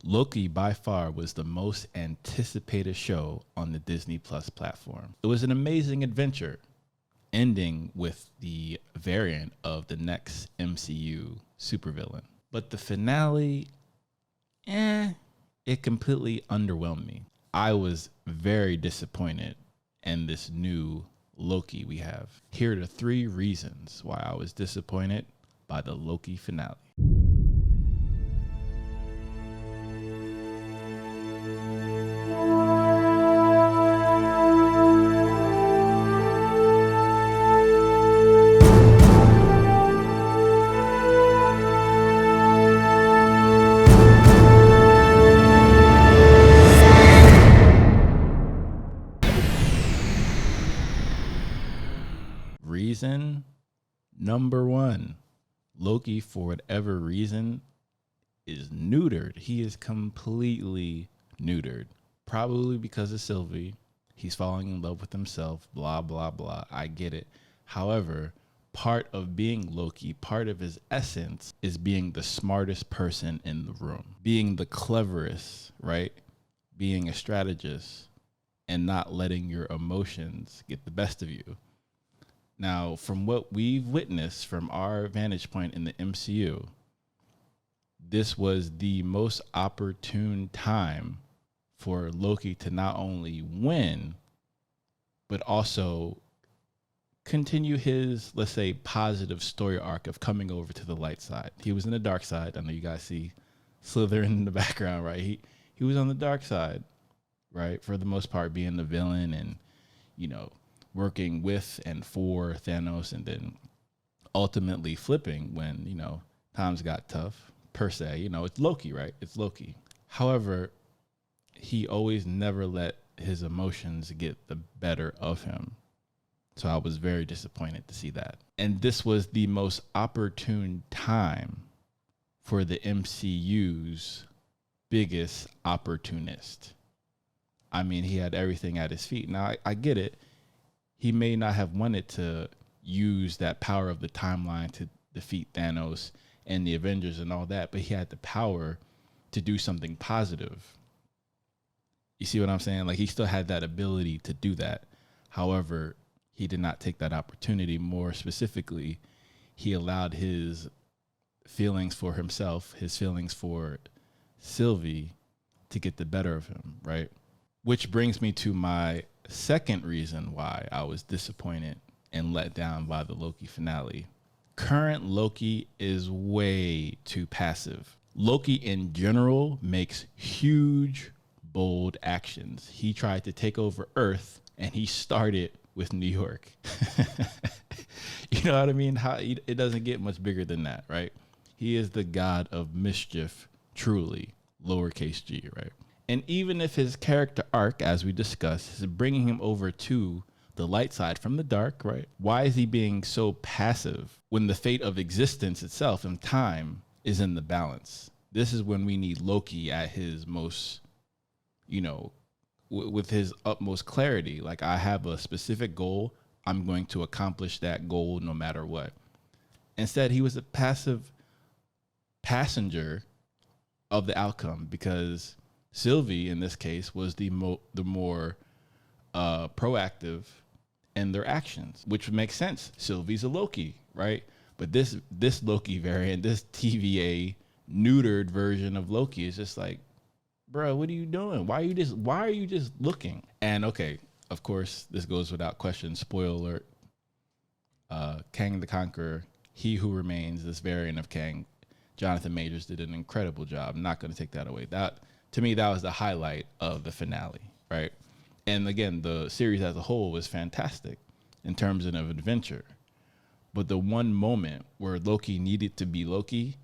Loki by far was the most anticipated show on the Disney Plus platform. It was an amazing adventure, ending with the variant of the next MCU supervillain. But the finale, it completely underwhelmed me. I was very disappointed in this new Loki we have. Here are the 3 reasons why I was disappointed by the Loki finale. Reason number 1, Loki, for whatever reason, is neutered. He is completely neutered. Probably because of Sylvie. He's falling in love with himself, blah, blah, blah. I get it. However, part of being Loki, part of his essence is being the smartest person in the room, being the cleverest, right? Being a strategist and not letting your emotions get the best of you. Now, from what we've witnessed from our vantage point in the MCU, this was the most opportune time for Loki to not only win, but also continue his, let's say, positive story arc of coming over to the light side. He was in the dark side. I know you guys see Slytherin in the background, right? He was on the dark side, right? For the most part, being the villain and, working with and for Thanos, and then ultimately flipping when, times got tough, per se. It's Loki, right? It's Loki. However, he always never let his emotions get the better of him. So I was very disappointed to see that. And this was the most opportune time for the MCU's biggest opportunist. I mean, he had everything at his feet. Now, I get it. He may not have wanted to use that power of the timeline to defeat Thanos and the Avengers and all that, but he had the power to do something positive. You see what I'm saying? Like, he still had that ability to do that. However, he did not take that opportunity. More specifically, he allowed his feelings for himself, his feelings for Sylvie, to get the better of him, right? Which brings me to my second reason why I was disappointed and let down by the Loki finale. Current Loki is way too passive. Loki in general makes huge, bold actions. He tried to take over Earth and he started with New York. You know what I mean? It doesn't get much bigger than that, right? He is the god of mischief, truly, lowercase g, right? And even if his character arc, as we discussed, is bringing him over to the light side from the dark, right? Why is he being so passive when the fate of existence itself and time is in the balance? This is when we need Loki at his most, with his utmost clarity. Like, I have a specific goal. I'm going to accomplish that goal no matter what. Instead, he was a passive passenger of the outcome because Sylvie, in this case, was the more proactive in their actions, which makes sense. Sylvie's a Loki, right? But this Loki variant, this TVA neutered version of Loki is just like, bro, what are you doing? Why are you just looking? And okay, of course, this goes without question. Spoiler alert. Kang the Conqueror, He Who Remains, this variant of Kang, Jonathan Majors did an incredible job. I'm not going to take that away. That, to me, that was the highlight of the finale, right? And again, the series as a whole was fantastic in terms of adventure. But the one moment where Loki needed to be Loki,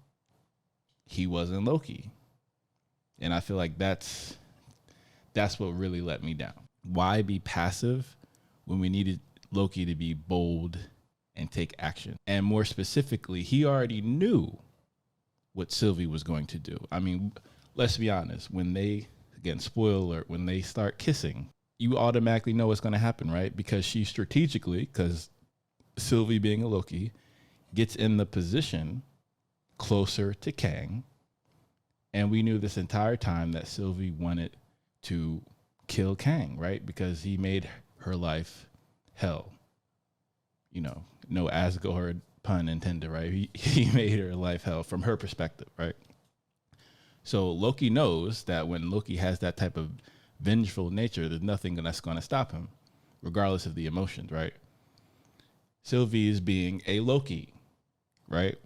he wasn't Loki. And I feel like that's what really let me down. Why be passive when we needed Loki to be bold and take action? And more specifically, he already knew what Sylvie was going to do. I mean, let's be honest. When they, again, spoiler alert, when they start kissing, you automatically know what's going to happen, right? Because she strategically, because Sylvie being a Loki, gets in the position closer to Kang And we knew this entire time that Sylvie wanted to kill Kang, right? Because he made her life hell. You know, no Asgard pun intended, right? He made her life hell from her perspective, right? So Loki knows that when Loki has that type of vengeful nature, there's nothing that's going to stop him, regardless of the emotions, right? Sylvie is being a Loki, right?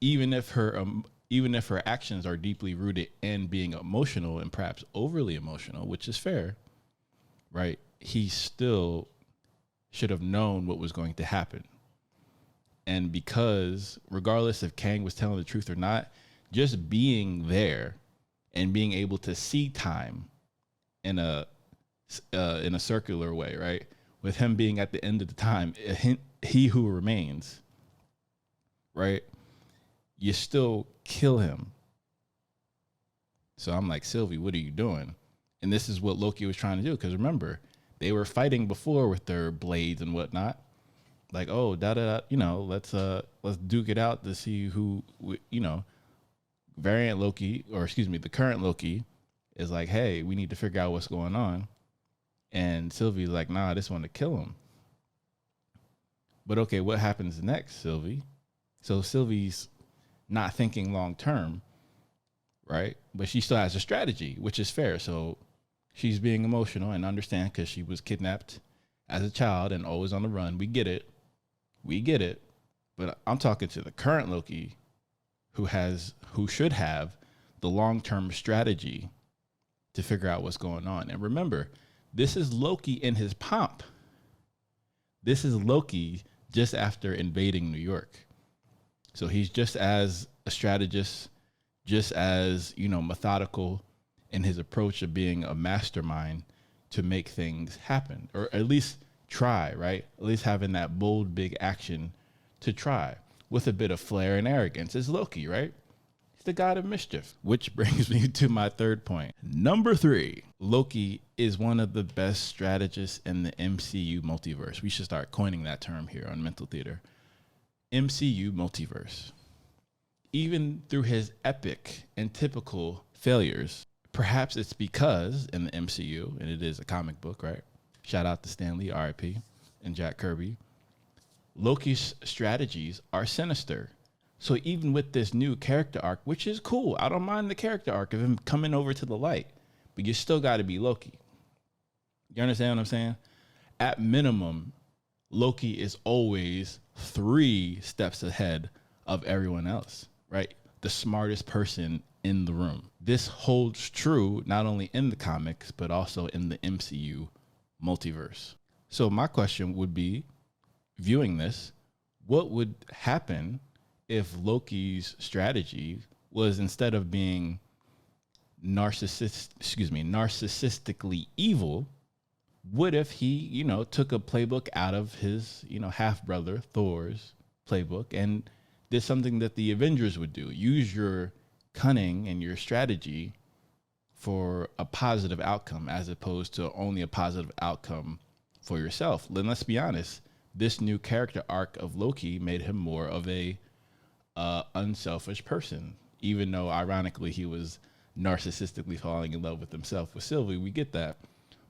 Even if her actions are deeply rooted in being emotional and perhaps overly emotional, which is fair, right? He still should have known what was going to happen. And because regardless if Kang was telling the truth or not, just being there and being able to see time in a circular way, right? With him being at the end of the time, he who remains, right? You still kill him. So I'm like, Sylvie, what are you doing? And this is what Loki was trying to do. Because remember, they were fighting before with their blades and whatnot. Like, oh, let's duke it out to see who, variant Loki, or excuse me, the current Loki is like, hey, we need to figure out what's going on. And Sylvie's like, nah, I just want to kill him. But okay, what happens next, Sylvie? So Sylvie's not thinking long term, right? But she still has a strategy, which is fair. So she's being emotional and understand because she was kidnapped as a child and always on the run. We get it. But I'm talking to the current Loki who should have the long-term strategy to figure out what's going on. And remember, this is Loki in his pomp. This is Loki just after invading New York. So he's just as a strategist, just as, methodical in his approach of being a mastermind to make things happen, or at least try, right? At least having that bold, big action to try with a bit of flair and arrogance is Loki, right? He's the god of mischief, which brings me to my third point. Number 3, Loki is one of the best strategists in the MCU multiverse. We should start coining that term here on Mental Theater. MCU multiverse. Even through his epic and typical failures, perhaps it's because in the MCU, and it is a comic book, right? Shout out to Stan Lee, RIP, and Jack Kirby. Loki's strategies are sinister. So even with this new character arc, which is cool, I don't mind the character arc of him coming over to the light, but you still got to be Loki. You understand what I'm saying? At minimum, Loki is always 3 steps ahead of everyone else, right? The smartest person in the room. This holds true not only in the comics, but also in the MCU multiverse. So my question would be, viewing this, what would happen if Loki's strategy was, instead of being narcissistically evil, what if he, took a playbook out of his, half brother Thor's playbook and did something that the Avengers would do? Use your cunning and your strategy for a positive outcome, as opposed to only a positive outcome for yourself. Then let's be honest, this new character arc of Loki made him more of a unselfish person, even though ironically he was narcissistically falling in love with himself with Sylvie. We get that.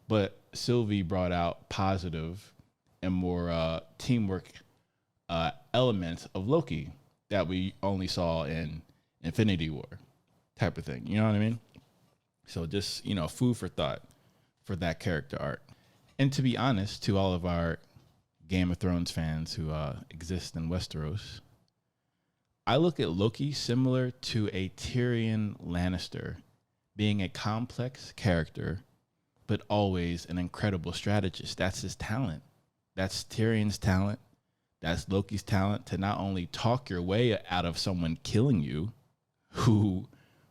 But Sylvie brought out positive and more teamwork elements of Loki that we only saw in Infinity War type of thing. You know what I mean? So just, food for thought for that character arc. And to be honest, to all of our Game of Thrones fans who exist in Westeros, I look at Loki similar to a Tyrion Lannister, being a complex character, but always an incredible strategist. That's his talent. That's Tyrion's talent. That's Loki's talent, to not only talk your way out of someone killing you, who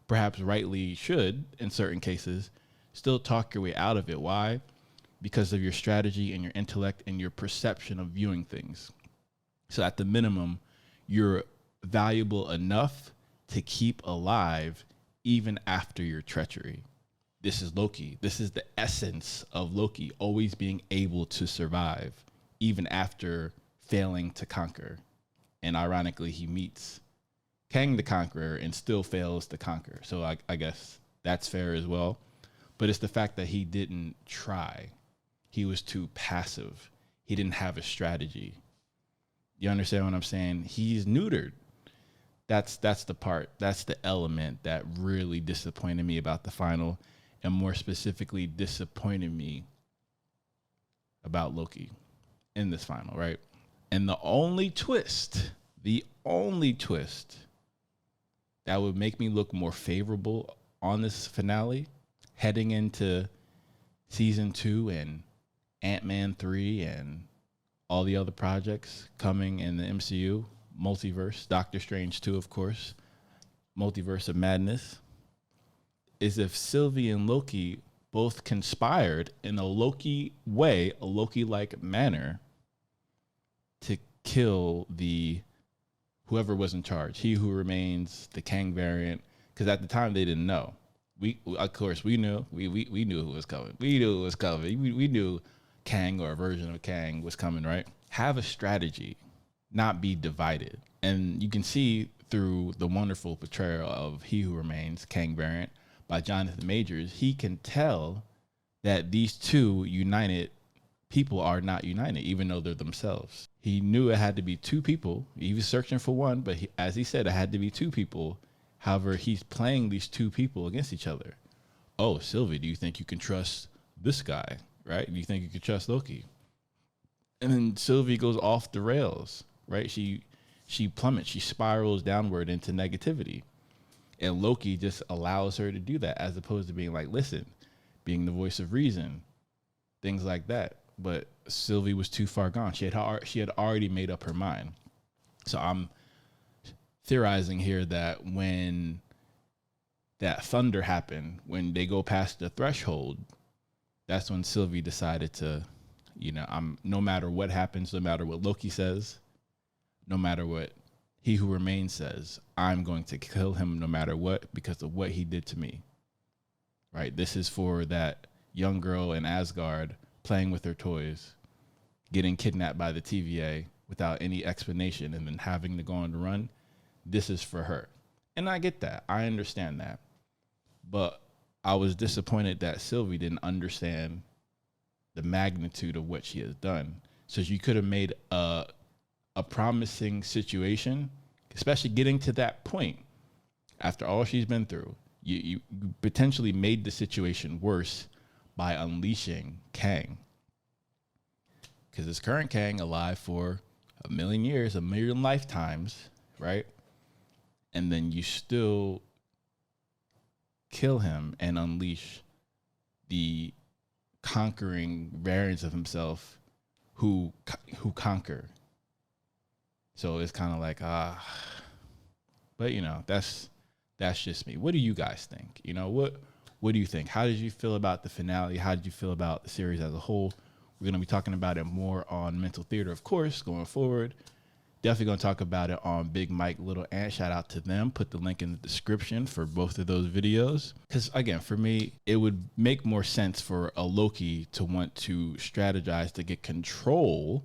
perhaps rightly should in certain cases, still talk your way out of it. Why? Because of your strategy and your intellect and your perception of viewing things. So at the minimum, you're valuable enough to keep alive even after your treachery. This is Loki. This is the essence of Loki, always being able to survive even after failing to conquer. And ironically, he meets Kang the Conqueror and still fails to conquer. So I guess that's fair as well. But it's the fact that he didn't try. He was too passive. He didn't have a strategy. You understand what I'm saying? He's neutered. That's the part. That's the element that really disappointed me about the final, and more specifically disappointed me about Loki in this final, right? And the only twist that would make me look more favorable on this finale heading into season 2 and Ant-Man 3 and all the other projects coming in the MCU, multiverse, Doctor Strange 2, of course, Multiverse of Madness, is if Sylvie and Loki both conspired in a Loki way, a Loki-like manner, to kill the whoever was in charge, He Who Remains, the Kang variant, because at the time they didn't know. We of course we knew we knew who was coming. We knew it was coming. We knew Kang or a version of Kang was coming, right? Have a strategy, not be divided. And you can see through the wonderful portrayal of He Who Remains, Kang variant, by Jonathan Majors, he can tell that these two united people are not united, even though they're themselves. He knew it had to be two people. He was searching for one, but as he said, it had to be two people. However, he's playing these two people against each other. Oh, Sylvie, do you think you can trust this guy, right? Do you think you can trust Loki? And then Sylvie goes off the rails, right? She plummets, she spirals downward into negativity. And Loki just allows her to do that, as opposed to being like, listen, being the voice of reason, things like that. But Sylvie was too far gone. She had already made up her mind. So I'm theorizing here that when that thunder happened, when they go past the threshold, that's when Sylvie decided to, I'm no matter what happens, no matter what Loki says, no matter what He Who Remains says, I'm going to kill him no matter what, because of what he did to me. Right? This is for that young girl in Asgard playing with her toys, getting kidnapped by the TVA without any explanation, and then having to go on the run. This is for her. And I get that. I understand that. But I was disappointed that Sylvie didn't understand the magnitude of what she has done. So you could have made a promising situation, especially getting to that point after all she's been through. You potentially made the situation worse by unleashing Kang. Because this current Kang alive for 1,000,000 years, 1,000,000 lifetimes, right? And then you still kill him and unleash the conquering variants of himself who conquer. So it's kind of like, but that's just me. What do you guys think? What do you think? How did you feel about the finale? How did you feel about the series as a whole? We're going to be talking about it more on Mental Theater, of course, going forward. Definitely going to talk about it on Big Mike, Little Ant. Shout out to them. Put the link in the description for both of those videos. Because, again, for me, it would make more sense for a Loki to want to strategize to get control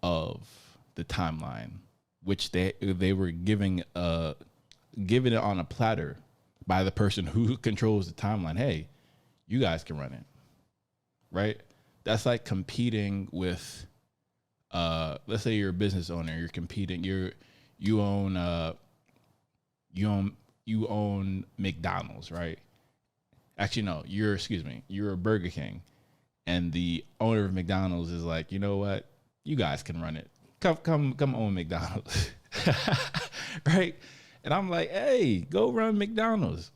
of the timeline, which they were given it on a platter by the person who controls the timeline. Hey, you guys can run it, right? That's like competing with, let's say you're a business owner. You're competing. You own McDonald's, right? Actually, no. You're a Burger King, and the owner of McDonald's is like, you know what? You guys can run it. Come own McDonald's, right? And I'm like, hey, go run McDonald's.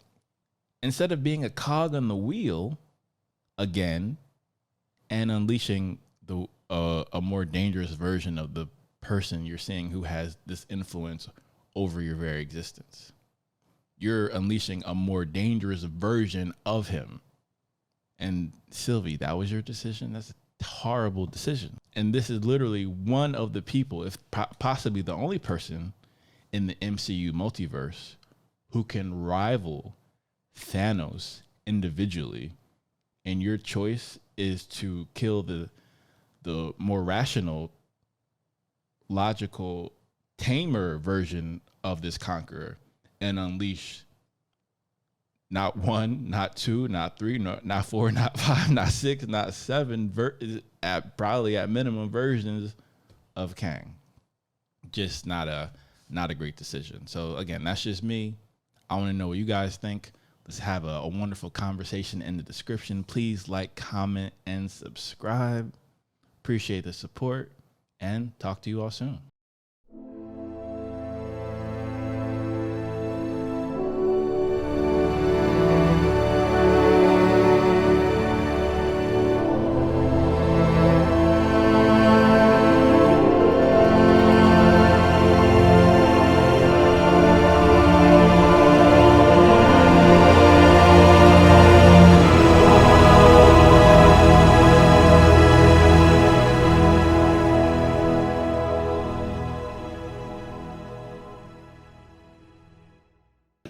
Instead of being a cog on the wheel again and unleashing a more dangerous version of the person you're seeing who has this influence over your very existence. You're unleashing a more dangerous version of him. And Sylvie, that was your decision? That's a horrible decision. And this is literally one of the people, if possibly the only person in the MCU multiverse who can rival Thanos individually. And your choice is to kill the more rational, logical tamer version of this conqueror and unleash not one, not two, not three, not four, not five, not six, not seven, probably at minimum versions of Kang. Just not a great decision. So again, that's just me. I want to know what you guys think. Let's have a wonderful conversation in the description. Please like, comment, and subscribe. Appreciate the support, and talk to you all soon.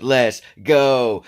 Let's go.